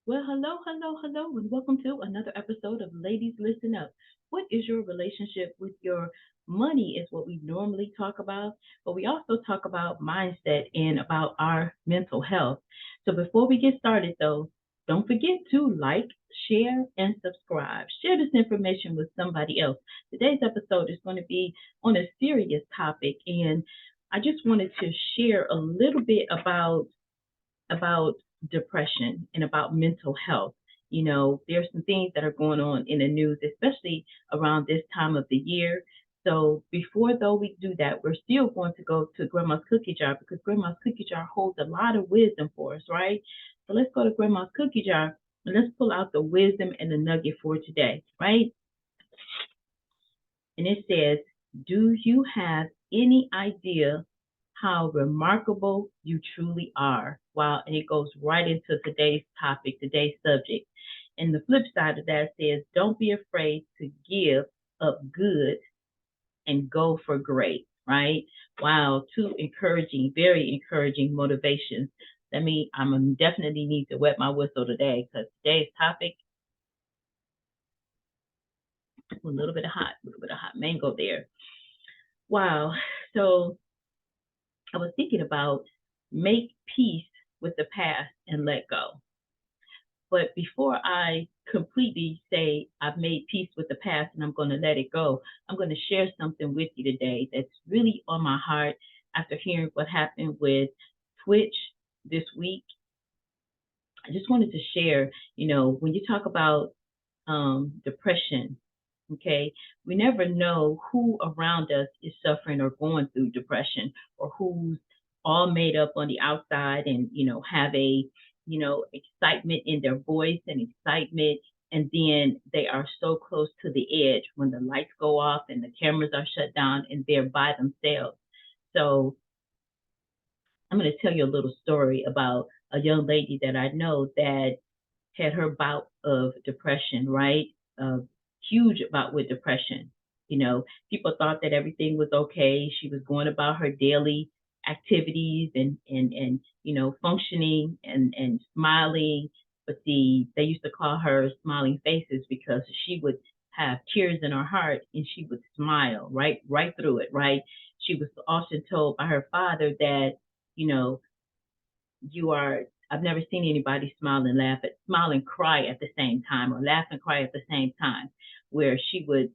Well, hello, hello, hello, and welcome to another episode of Ladies Listen Up. What is your relationship with your money? Is what we normally talk about, but we also talk about mindset and about our mental health. So before we get started, though, don't forget to like, share, and subscribe. Share this information with somebody else. Today's episode is going to be on a serious topic, and I just wanted to share a little bit about depression and about mental health. There's some things that are going on in the news, especially around this time of the year. So before though we do that, we're still going to go to Grandma's cookie jar because Grandma's cookie jar holds a lot of wisdom for us, right? So let's go to Grandma's cookie jar and let's pull out the wisdom and the nugget for today, right? And it says, do you have any idea how remarkable you truly are? Wow. And it goes right into today's topic, today's subject. And the flip side of that says, don't be afraid to give up good and go for great, right? Wow. Two encouraging, very encouraging motivations. I'm definitely need to wet my whistle today because today's topic, a little bit of hot mango there. Wow. So I was thinking about make peace with the past and let go. But before I completely say I've made peace with the past and I'm going to let it go, I'm going to share something with you today that's really on my heart after hearing what happened with Twitch this week. I just wanted to share, when you talk about depression, okay, we never know who around us is suffering or going through depression or who's all made up on the outside and, have excitement in their voice and excitement. And then they are so close to the edge when the lights go off and the cameras are shut down and they're by themselves. So I'm going to tell you a little story about a young lady that I know that had her bout of depression, right? A huge bout with depression. People thought that everything was okay. She was going about her daily activities and functioning and smiling. But they used to call her smiling faces because she would have tears in her heart and she would smile right through it, right? She was often told by her father that, you know, you are I've never seen anybody smile and cry at the same time or laugh and cry at the same time, where she would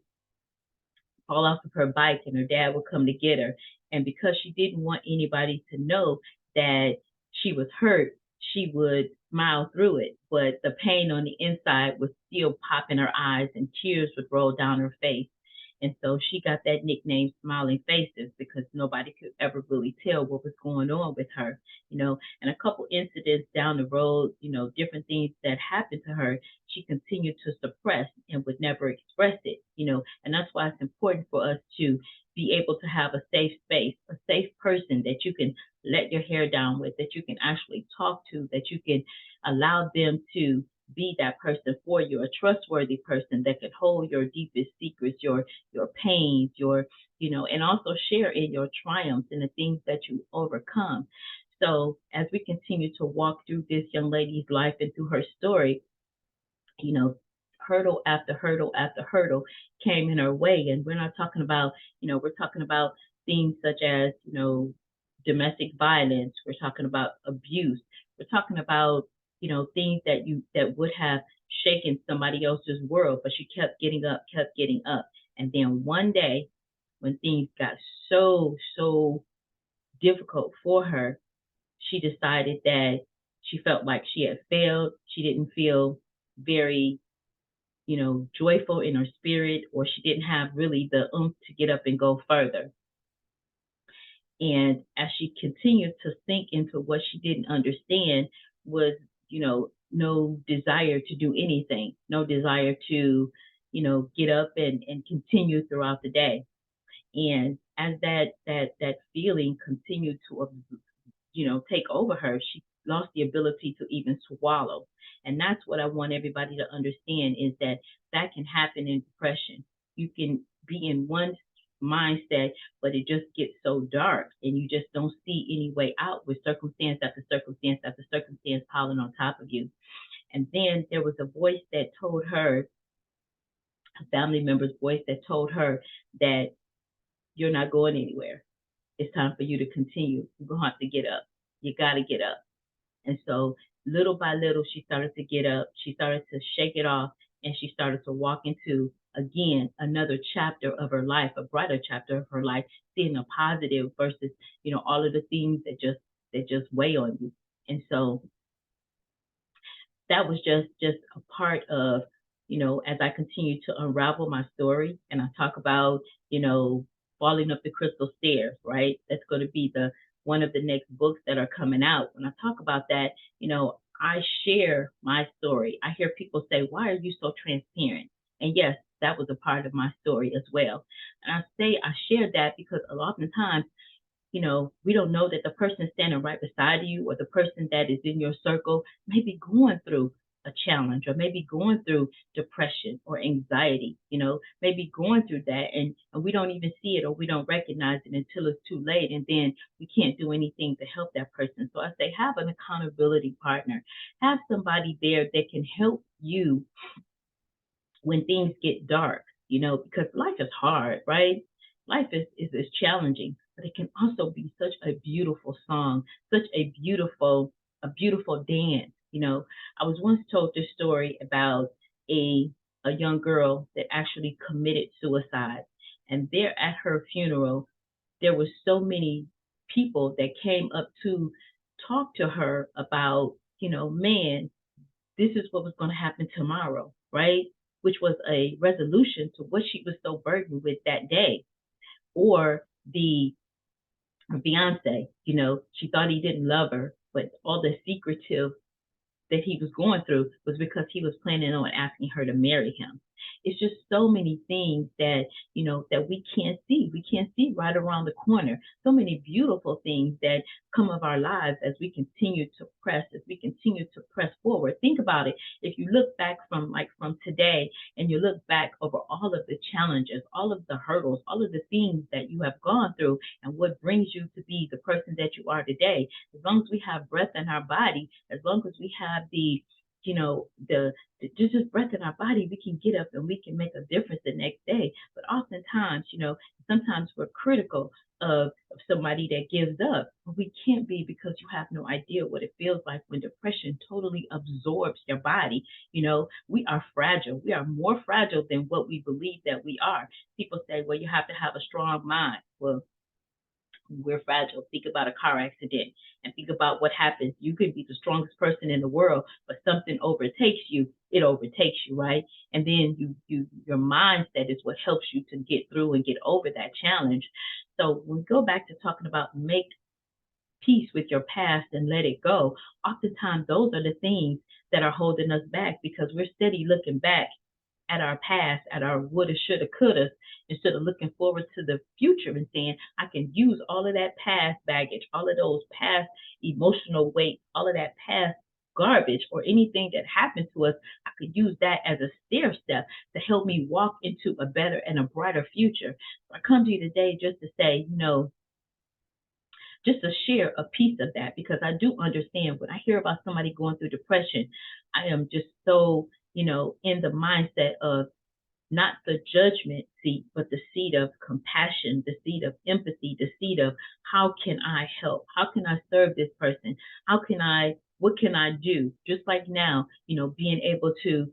fall off of her bike and her dad would come to get her. And because she didn't want anybody to know that she was hurt, she would smile through it. But the pain on the inside would still pop in her eyes and tears would roll down her face. And so she got that nickname Smiling Faces because nobody could ever really tell what was going on with her, and a couple incidents down the road, different things that happened to her, she continued to suppress and would never express it, and that's why it's important for us to be able to have a safe space, a safe person that you can let your hair down with, that you can actually talk to, that you can allow them to be that person for you, a trustworthy person that can hold your deepest secrets, your pains, and also share in your triumphs and the things that you overcome. So as we continue to walk through this young lady's life and through her story, you know, hurdle after hurdle after hurdle came in her way. And we're not talking about, we're talking about things such as, domestic violence. We're talking about abuse. We're talking about, things that would have shaken somebody else's world, but she kept getting up. And then one day when things got so difficult for her, she decided that she felt like she had failed. She didn't feel very, joyful in her spirit, or she didn't have really the oomph to get up and go further. And as she continued to sink into what she didn't understand was, no desire to do anything, no desire to, get up and continue throughout the day. And as that feeling continued to take over her, she lost the ability to even swallow. And that's what I want everybody to understand is that that can happen in depression. You can be in one mindset, but it just gets so dark and you just don't see any way out with circumstance after circumstance after circumstance piling on top of you. And then there was a voice that told her, a family member's voice that told her that you're not going anywhere. It's time for you to continue. You're going to have to get up. You got to get up. And so little by little, she started to get up. She started to shake it off, and she started to walk into, again, another chapter of her life, a brighter chapter of her life, seeing a positive versus, all of the things that just weigh on you. And so that was just a part of, as I continue to unravel my story and I talk about, falling up the crystal stairs, right? That's going to be the one of the next books that are coming out. When I talk about that, I share my story. I hear people say, "Why are you so transparent?" And yes, that was a part of my story as well. And I share that because a lot of times, we don't know that the person standing right beside you or the person that is in your circle may be going through a challenge or maybe going through depression or anxiety, maybe going through that and we don't even see it or we don't recognize it until it's too late. And then we can't do anything to help that person. So I say, have an accountability partner, have somebody there that can help you when things get dark, because life is hard, right? Life is challenging, but it can also be such a beautiful song, such a beautiful dance. I was once told this story about a young girl that actually committed suicide. And there at her funeral, there were so many people that came up to talk to her about, man, this is what was going to happen tomorrow, right? Which was a resolution to what she was so burdened with that day. Or the Beyonce, she thought he didn't love her, but all the secretive that he was going through was because he was planning on asking her to marry him. It's just so many things that, that we can't see. We can't see right around the corner. So many beautiful things that come of our lives as we continue to press forward. Think about it. If you look back from today and you look back over all of the challenges, all of the hurdles, all of the things that you have gone through and what brings you to be the person that you are today, as long as we have breath in our body, as long as we have the just breath in our body, we can get up and we can make a difference the next day. But oftentimes, sometimes we're critical of somebody that gives up. But we can't be, because you have no idea what it feels like when depression totally absorbs your body. We are fragile. We are more fragile than what we believe that we are. People say, well, you have to have a strong mind. Well, we're fragile. Think about a car accident and think about what happens. You could be the strongest person in the world, but something overtakes you. It overtakes you, right? And then your mindset is what helps you to get through and get over that challenge. So when we go back to talking about make peace with your past and let it go, oftentimes those are the things that are holding us back because we're steady looking back at our past, at our woulda, shoulda, coulda, instead of looking forward to the future and saying, I can use all of that past baggage, all of those past emotional weight, all of that past garbage or anything that happened to us. I could use that as a stair step to help me walk into a better and a brighter future. So I come to you today just to say, just to share a piece of that, because I do understand when I hear about somebody going through depression, I am just so, in the mindset of not the judgment seat, but the seat of compassion, the seat of empathy, the seat of how can I help? How can I serve this person? What can I do? Just like now, being able to,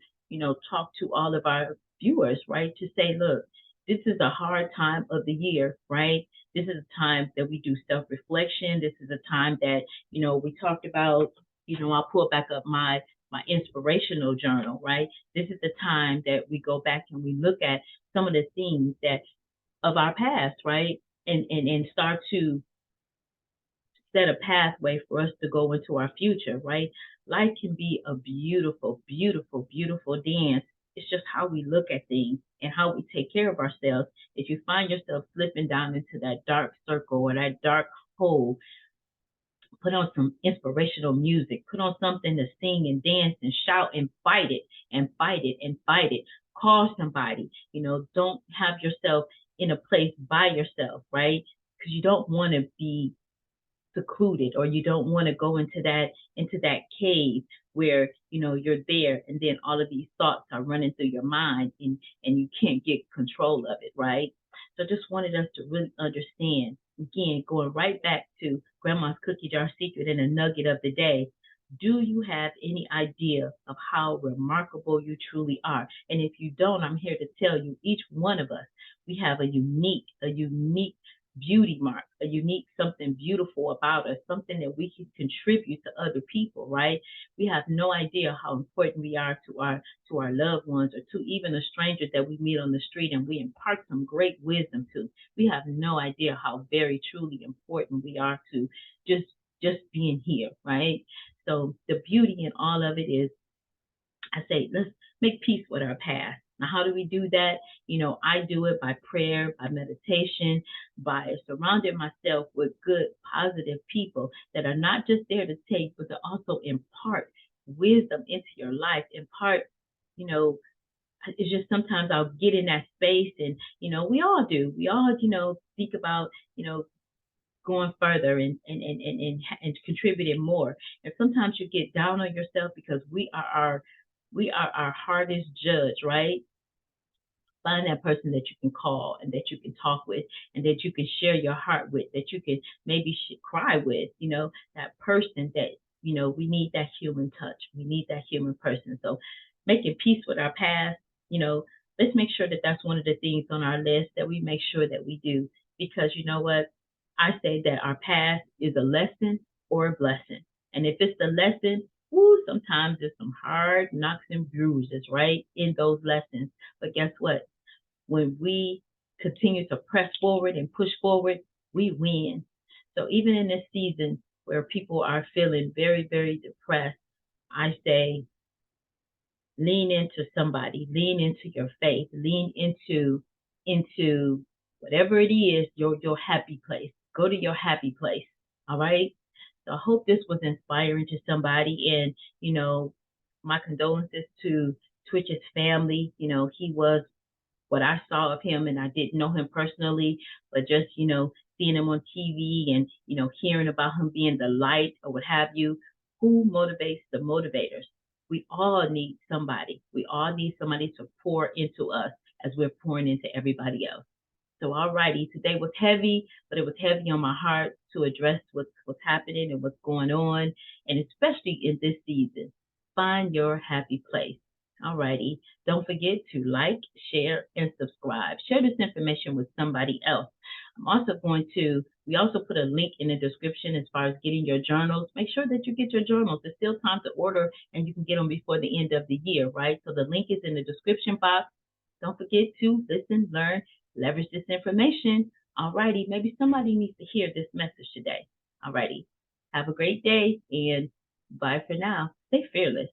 talk to all of our viewers, right? To say, look, this is a hard time of the year, right? This is a time that we do self-reflection. This is a time that, we talked about, I'll pull back up my inspirational journal, right? This is the time that we go back and we look at some of the things that of our past, right? And start to set a pathway for us to go into our future, right? Life can be a beautiful, beautiful, beautiful dance. It's just how we look at things and how we take care of ourselves. If you find yourself slipping down into that dark circle or that dark hole, put on some inspirational music, put on something to sing and dance and shout and fight it and fight it and fight it. Call somebody, don't have yourself in a place by yourself, right? Because you don't want to be secluded or you don't want to go into that cave. where you're there, and then all of these thoughts are running through your mind, and you can't get control of it, right? So just wanted us to really understand, again, going right back to Grandma's cookie jar secret and a nugget of the day. Do you have any idea of how remarkable you truly are? And if you don't, I'm here to tell you, each one of us, we have a unique beauty mark, a unique something beautiful about us, something that we can contribute to other people, right? We have no idea how important we are to our loved ones, or to even a stranger that we meet on the street and we impart some great wisdom to. We have no idea how very truly important we are to just just being here, right? So the beauty in all of it is, I say, let's make peace with our past. Now, how do we do that? I do it by prayer, by meditation, by surrounding myself with good, positive people that are not just there to take, but to also impart wisdom into your life. Impart, you know, it's just sometimes I'll get in that space, and we all do. We all, think about, going further, and contributing more. And sometimes you get down on yourself because we are our hardest judge, right? Find that person that you can call and that you can talk with and that you can share your heart with, that you can maybe cry with, that person that, we need that human touch. We need that human person. So making peace with our past, you know, let's make sure that that's one of the things on our list that we make sure that we do. Because you know what? I say that our past is a lesson or a blessing. And if it's the lesson, woo, sometimes there's some hard knocks and bruises, right, in those lessons. But guess what? When we continue to press forward and push forward, we win. So even in this season where people are feeling very, very depressed, I say lean into somebody, lean into your faith, lean into whatever it is, your happy place. Go to your happy place. All right. So I hope this was inspiring to somebody. And my condolences to Twitch's family. He was what I saw of him, and I didn't know him personally, but just, seeing him on TV, and, hearing about him being the light or what have you. Who motivates the motivators? We all need somebody. We all need somebody to pour into us as we're pouring into everybody else. So, alrighty, today was heavy, but it was heavy on my heart to address what's happening and what's going on, and especially in this season. Find your happy place. Alrighty, don't forget to like, share, and subscribe. Share this information with somebody else. We also put a link in the description as far as getting your journals. Make sure that you get your journals. There's still time to order, and you can get them before the end of the year, right? So the link is in the description box. Don't forget to listen, learn, leverage this information. Alrighty, maybe somebody needs to hear this message today. Alrighty, have a great day, and bye for now. Stay fearless.